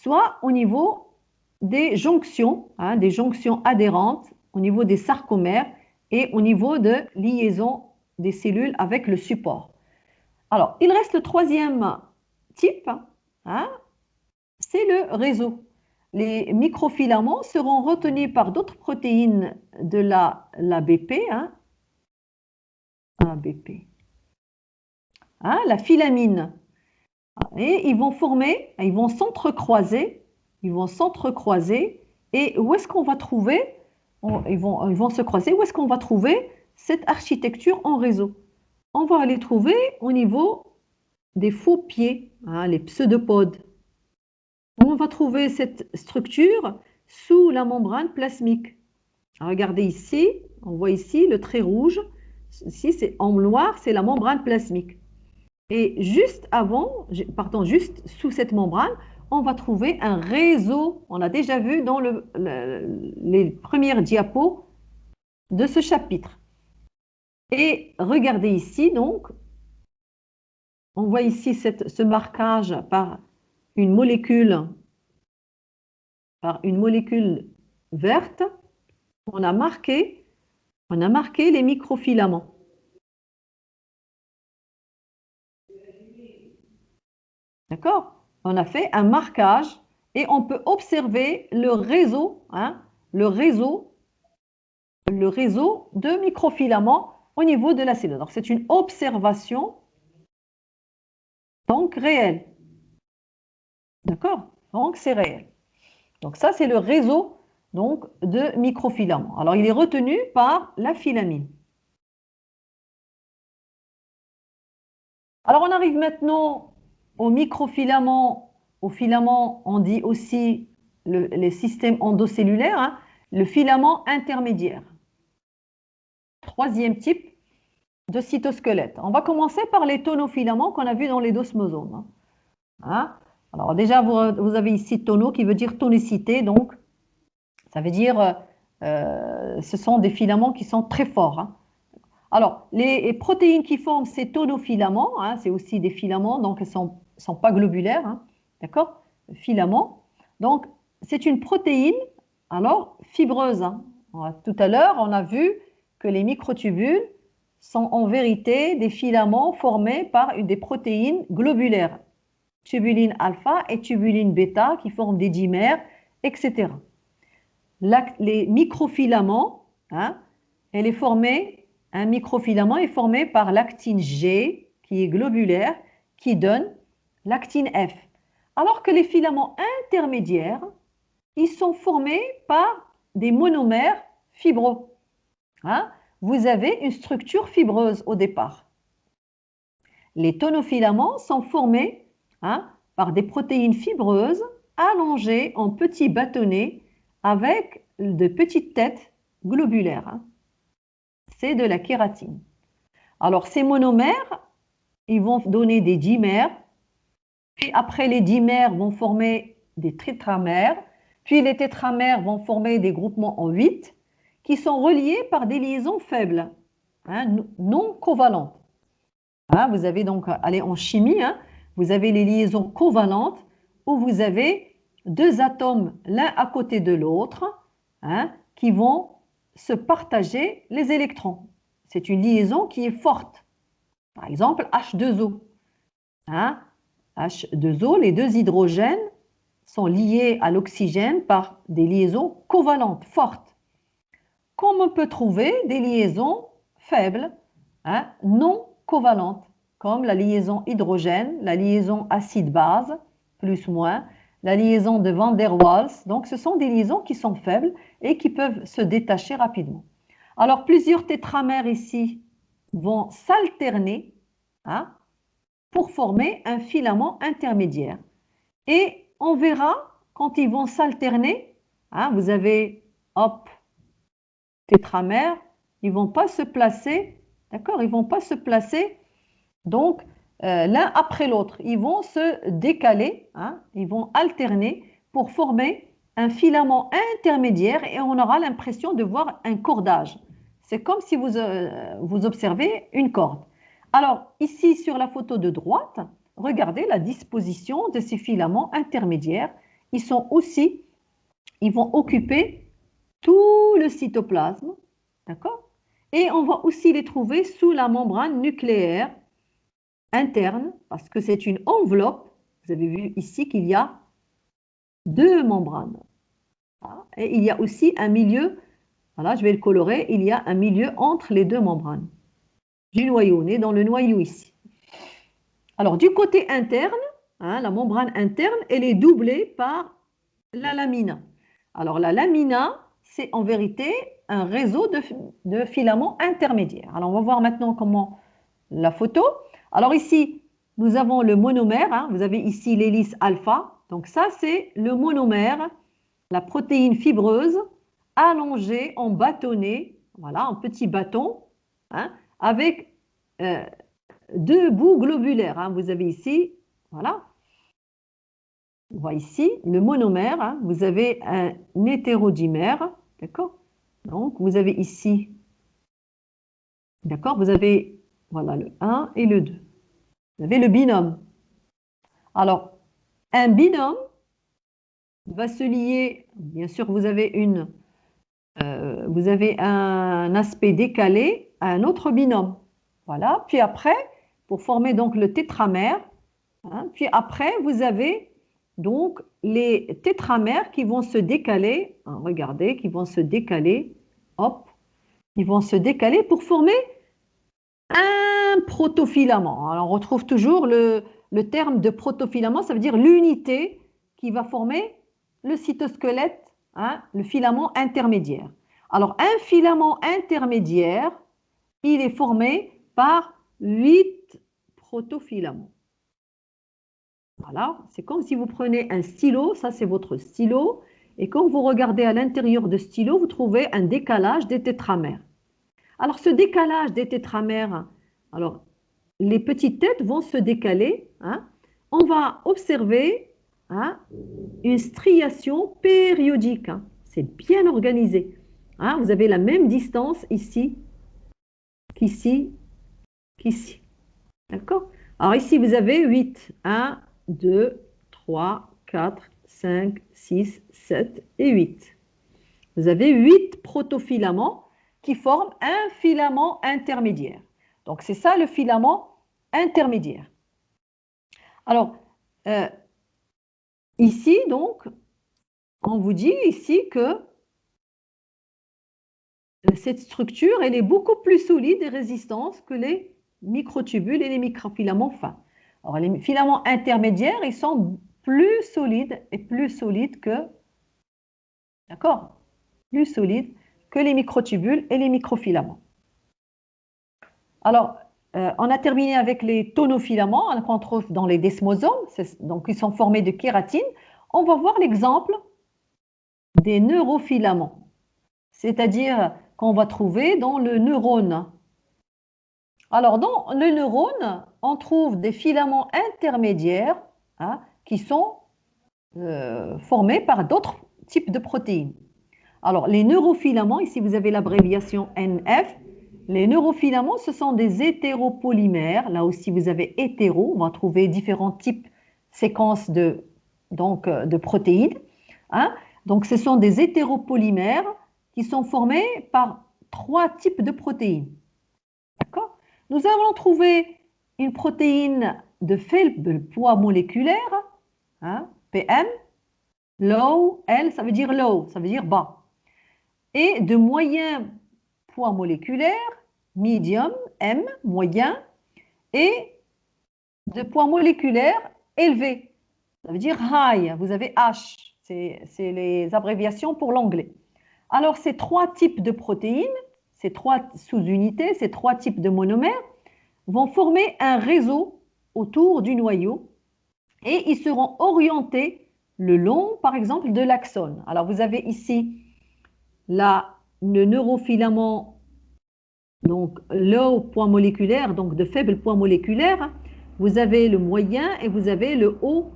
soit au niveau des jonctions adhérentes, au niveau des sarcomères et au niveau de liaison des cellules avec le support. Alors, il reste le troisième type, hein, c'est le réseau. Les microfilaments seront retenus par d'autres protéines de l'ABP, hein, ABP, hein, la filamine. Et ils vont former, ils vont s'entrecroiser, et où est-ce qu'on va trouver, ils vont se croiser, où est-ce qu'on va trouver cette architecture en réseau? On va les trouver au niveau des faux pieds, hein, les pseudopodes. On va trouver cette structure sous la membrane plasmique. Regardez ici, on voit ici le trait rouge. Ici, c'est en noir, c'est la membrane plasmique. Et juste sous cette membrane, on va trouver un réseau. On l'a déjà vu dans les premières diapos de ce chapitre. Et regardez ici, donc, on voit ici ce marquage par une molécule verte. On a marqué les microfilaments. D'accord? On a fait un marquage et on peut observer le réseau, hein, le réseau de microfilaments au niveau de la cellule. Donc, c'est une observation donc réelle. D'accord? Donc, c'est réel. Donc, ça, c'est le réseau donc, de microfilaments. Alors, il est retenu par la filamine. Alors, on arrive maintenant aux microfilaments. Aux filaments, on dit aussi les systèmes endocellulaires, hein, le filament intermédiaire. Troisième type de cytosquelette. On va commencer par les tonofilaments qu'on a vus dans les dosmosomes. Hein? Alors déjà, vous avez ici tono qui veut dire tonicité, donc ça veut dire ce sont des filaments qui sont très forts. Hein? Alors, les protéines qui forment ces tonofilaments, hein, c'est aussi des filaments, donc elles ne sont pas globulaires, hein, d'accord? Filaments. Donc, c'est une protéine, alors, fibreuse. Hein. Tout à l'heure, on a vu que les microtubules sont en vérité des filaments formés par des protéines globulaires, tubuline alpha et tubuline bêta, qui forment des dimères, etc. Les microfilaments, hein, un microfilament est formé par l'actine G, qui est globulaire, qui donne l'actine F. Alors que les filaments intermédiaires, ils sont formés par des monomères fibreux. Hein? Vous avez une structure fibreuse au départ. Les tonofilaments sont formés, hein, par des protéines fibreuses allongées en petits bâtonnets avec de petites têtes globulaires. Hein. C'est de la kératine. Alors, ces monomères, ils vont donner des dimères, puis après les dimères vont former des tétramères, puis les tétramères vont former des groupements en 8 qui sont reliés par des liaisons faibles, hein, non covalentes. Hein, vous avez donc, allez en chimie, hein, vous avez les liaisons covalentes où vous avez deux atomes l'un à côté de l'autre, hein, qui vont se partager les électrons. C'est une liaison qui est forte. Par exemple, H2O. Hein, H2O, les deux hydrogènes sont liés à l'oxygène par des liaisons covalentes fortes. Comme on peut trouver des liaisons faibles, hein, non covalentes, comme la liaison hydrogène, la liaison acide-base, plus ou moins, la liaison de Van der Waals. Donc, ce sont des liaisons qui sont faibles et qui peuvent se détacher rapidement. Alors, plusieurs tétramères ici vont s'alterner, hein, pour former un filament intermédiaire. Et on verra quand ils vont s'alterner, hein, vous avez, hop, tétramères, ils ne vont pas se placer, d'accord, ils ne vont pas se placer, donc, l'un après l'autre. Ils vont se décaler, hein, ils vont alterner pour former un filament intermédiaire et on aura l'impression de voir un cordage. C'est comme si vous observez une corde. Alors, ici sur la photo de droite, regardez la disposition de ces filaments intermédiaires. ils vont occuper tout le cytoplasme, d'accord? Et on va aussi les trouver sous la membrane nucléaire interne, parce que c'est une enveloppe. Vous avez vu ici qu'il y a deux membranes. Et il y a aussi un milieu, voilà, je vais le colorer, il y a un milieu entre les deux membranes du noyau. On est dans le noyau ici. Alors, du côté interne, la membrane interne, elle est doublée par la lamina. Alors, la lamina, c'est en vérité un réseau de filaments intermédiaires. Alors, on va voir maintenant comment la photo. Alors ici, nous avons le monomère. Vous avez ici l'hélice alpha. Donc ça, c'est le monomère, la protéine fibreuse allongée en bâtonnet, voilà, en petit bâton, avec deux bouts globulaires. Vous avez ici, voilà, on voit ici le monomère. Vous avez un hétérodimère, d'accord? Donc vous avez ici, d'accord, vous avez, voilà, le 1 et le 2. Vous avez le binôme. Alors, un binôme va se lier, bien sûr, vous avez un aspect décalé à un autre binôme. Voilà, puis après, pour former donc le tétramère, puis après, vous avez donc les tétramères qui vont se décaler, regardez, qui vont se décaler, hop, ils vont se décaler pour former un protofilament. Alors, on retrouve toujours le terme de protofilament, ça veut dire l'unité qui va former le cytosquelette, le filament intermédiaire. Alors, un filament intermédiaire, il est formé par 8 protofilaments. Voilà, c'est comme si vous prenez un stylo, ça c'est votre stylo, et quand vous regardez à l'intérieur de ce stylo, vous trouvez un décalage des tétramères. Alors, ce décalage des tétramères, alors, les petites têtes vont se décaler. On va observer une striation périodique. C'est bien organisé. Vous avez la même distance ici qu'ici, qu'ici. D'accord? Alors, ici, vous avez 8. 1, 2, 3, 4, 5, 6, 7 et 8. Vous avez 8 protofilaments qui forment un filament intermédiaire. Donc, c'est ça le filament intermédiaire. Alors, ici, donc, on vous dit ici que cette structure, elle est beaucoup plus solide et résistante que les microtubules et les microfilaments fins. Alors, les filaments intermédiaires, ils sont plus solides que, d'accord, plus solides que les microtubules et les microfilaments. Alors, on a terminé avec les tonofilaments qu'on trouve dans les desmosomes, donc ils sont formés de kératine. On va voir l'exemple des neurofilaments, c'est-à-dire qu'on va trouver dans le neurone. Alors, dans le neurone, on trouve des filaments intermédiaires qui sont formés par d'autres types de protéines. Alors, les neurofilaments, ici vous avez l'abréviation NF. Les neurofilaments, ce sont des hétéropolymères. Là aussi, vous avez hétéro. On va trouver différents types, séquences de protéines. Donc, ce sont des hétéropolymères qui sont formés par 3 types de protéines. D'accord? Nous allons trouver une protéine de faible poids moléculaire, PM, low, L, ça veut dire low, ça veut dire bas. Et de moyen poids moléculaire, medium, M, moyen, et de poids moléculaire élevé, ça veut dire high, vous avez H, c'est les abréviations pour l'anglais. Alors, ces 3 types de protéines, ces 3 sous-unités, ces 3 types de monomères, vont former un réseau autour du noyau et ils seront orientés le long, par exemple, de l'axone. Alors, vous avez ici le neurofilament, donc low poids moléculaire, donc de faible poids moléculaire. Vous avez le moyen et vous avez le haut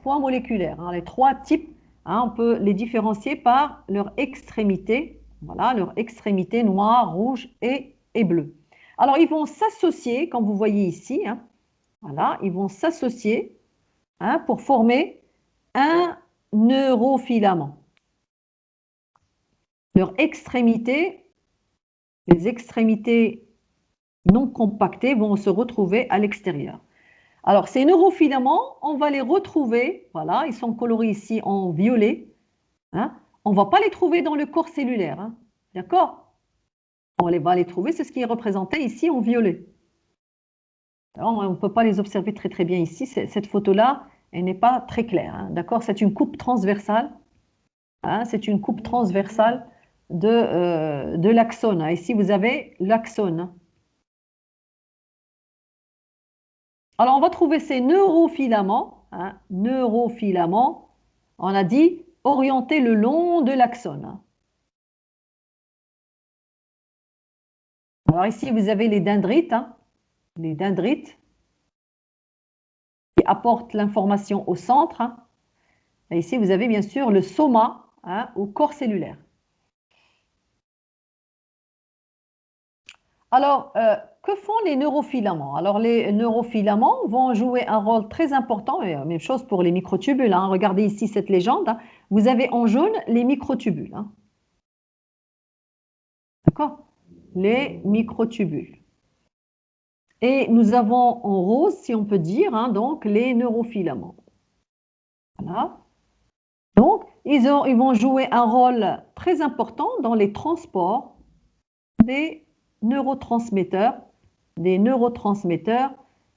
poids moléculaire. Les 3 types, on peut les différencier par leur extrémité. Voilà, leur extrémité noire, rouge et bleue. Alors, ils vont s'associer, comme vous voyez ici. Voilà, ils vont s'associer pour former un neurofilaments. Leurs extrémités, les extrémités non compactées vont se retrouver à l'extérieur. Alors, ces neurofilaments, on va les retrouver, voilà, ils sont colorés ici en violet. Hein, on ne va pas les trouver dans le corps cellulaire, hein, d'accord? On va les trouver, c'est ce qui est représenté ici en violet. Alors, on ne peut pas les observer très très bien ici. Cette photo-là, elle n'est pas très claire, hein, d'accord? C'est une coupe transversale. Hein, c'est une coupe transversale de l'axone. Hein. Ici, vous avez l'axone. Alors, on va trouver ces neurofilaments. Hein, neurofilaments, on a dit orientés le long de l'axone. Hein. Alors ici, vous avez les dendrites. Hein, les dendrites qui apportent l'information au centre. Hein. Et ici, vous avez bien sûr le soma, hein, au corps cellulaire. Alors, que font les neurofilaments? Alors, les neurofilaments vont jouer un rôle très important, et même chose pour les microtubules. Hein. Regardez ici cette légende. Hein. Vous avez en jaune les microtubules. Hein. D'accord? Les microtubules. Et nous avons en rose, si on peut dire, hein, donc les neurofilaments. Voilà. Donc, ils vont jouer un rôle très important dans les transports des neurotransmetteurs,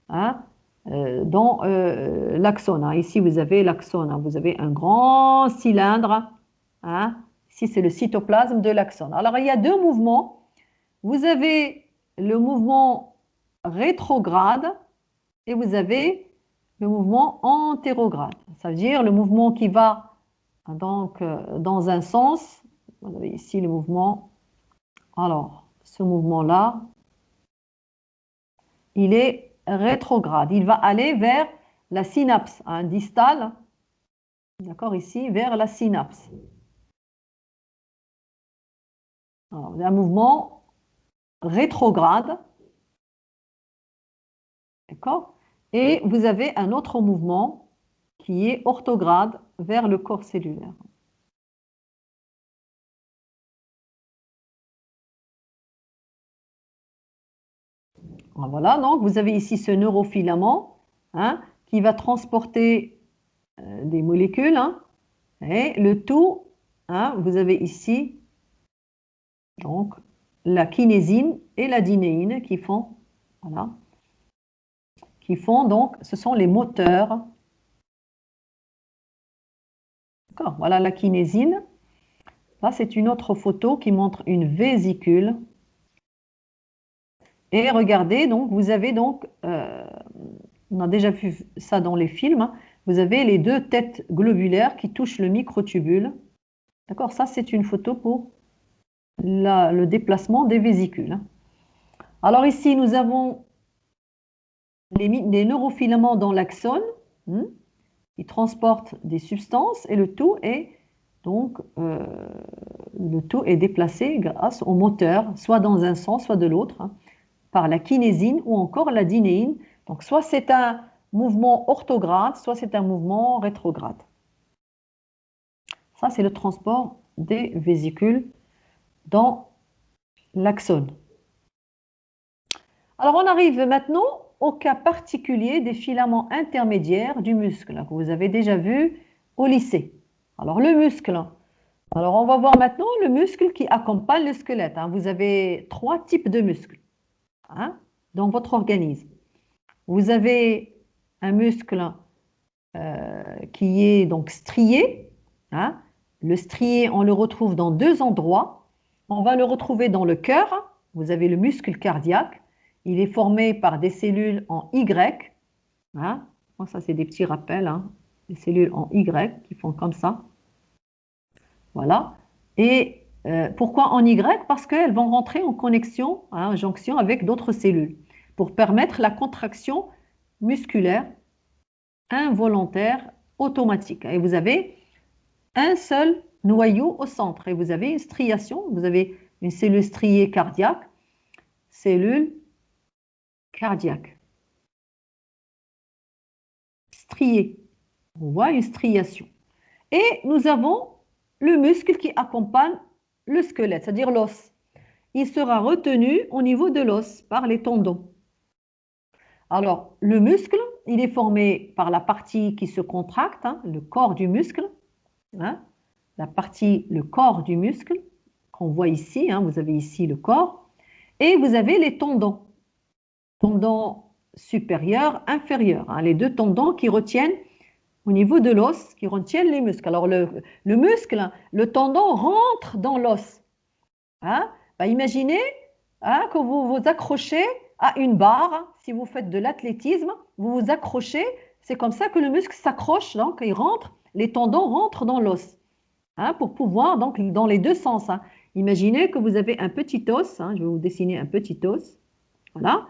hein, dans l'axone. Hein. Ici, vous avez l'axone. Hein. Vous avez un grand cylindre. Hein. Ici, c'est le cytoplasme de l'axone. Alors, il y a deux mouvements. Vous avez le mouvement rétrograde et vous avez le mouvement antérograde. Ça veut dire le mouvement qui va donc dans un sens. Vous avez ici le mouvement. Alors, ce mouvement-là, il est rétrograde. Il va aller vers la synapse hein, distale, d'accord, ici, vers la synapse. Alors, un mouvement rétrograde, d'accord, et vous avez un autre mouvement qui est orthograde vers le corps cellulaire. Voilà, donc vous avez ici ce neurofilament hein, qui va transporter des molécules hein, et le tout, hein, vous avez ici donc la kinésine et la dinéine qui font, voilà, donc, ce sont les moteurs. D'accord, voilà la kinésine. Là, c'est une autre photo qui montre une vésicule. Et regardez, donc, vous avez donc, on a déjà vu ça dans les films, hein, vous avez les deux têtes globulaires qui touchent le microtubule. D'accord, ça c'est une photo pour le déplacement des vésicules. Hein. Alors ici, nous avons les neurofilaments dans l'axone, qui transportent des substances et le tout est donc le tout est déplacé grâce au moteur, soit dans un sens, soit de l'autre, hein, par la kinésine ou encore la dinéine. Donc soit c'est un mouvement orthograde, soit c'est un mouvement rétrograde. Ça, c'est le transport des vésicules dans l'axone. Alors, on arrive maintenant au cas particulier des filaments intermédiaires du muscle, que vous avez déjà vu au lycée. Alors, le muscle. Alors, on va voir maintenant le muscle qui accompagne le squelette. Hein. Vous avez trois types de muscles hein, dans votre organisme. Vous avez un muscle qui est donc strié. Hein. Le strié, on le retrouve dans deux endroits. On va le retrouver dans le cœur. Vous avez le muscle cardiaque. Il est formé par des cellules en Y. Hein. Bon, ça, c'est des petits rappels. Hein. Des cellules en Y qui font comme ça. Voilà. Et pourquoi en Y? Parce qu'elles vont rentrer en connexion, hein, en jonction avec d'autres cellules pour permettre la contraction musculaire involontaire automatique. Et vous avez un seul noyau au centre et vous avez une striation, vous avez une cellule striée cardiaque, cellule cardiaque. Striée, on voit une striation. Et nous avons le muscle qui accompagne le squelette, c'est-à-dire l'os. Il sera retenu au niveau de l'os par les tendons. Alors, le muscle, il est formé par la partie qui se contracte, hein, le corps du muscle, hein, le corps du muscle, qu'on voit ici, hein, vous avez ici le corps, et vous avez les tendons supérieurs, inférieurs, hein, les deux tendons qui retiennent au niveau de l'os, qui retiennent les muscles. Alors, le muscle, le tendon rentre dans l'os. Hein. Bah, imaginez hein, que vous vous accrochez à une barre. Hein. Si vous faites de l'athlétisme, vous vous accrochez. C'est comme ça que le muscle s'accroche, donc il rentre, les tendons rentrent dans l'os. Hein, pour pouvoir, donc dans les deux sens. Hein. Imaginez que vous avez un petit os. Hein, je vais vous dessiner un petit os. Voilà.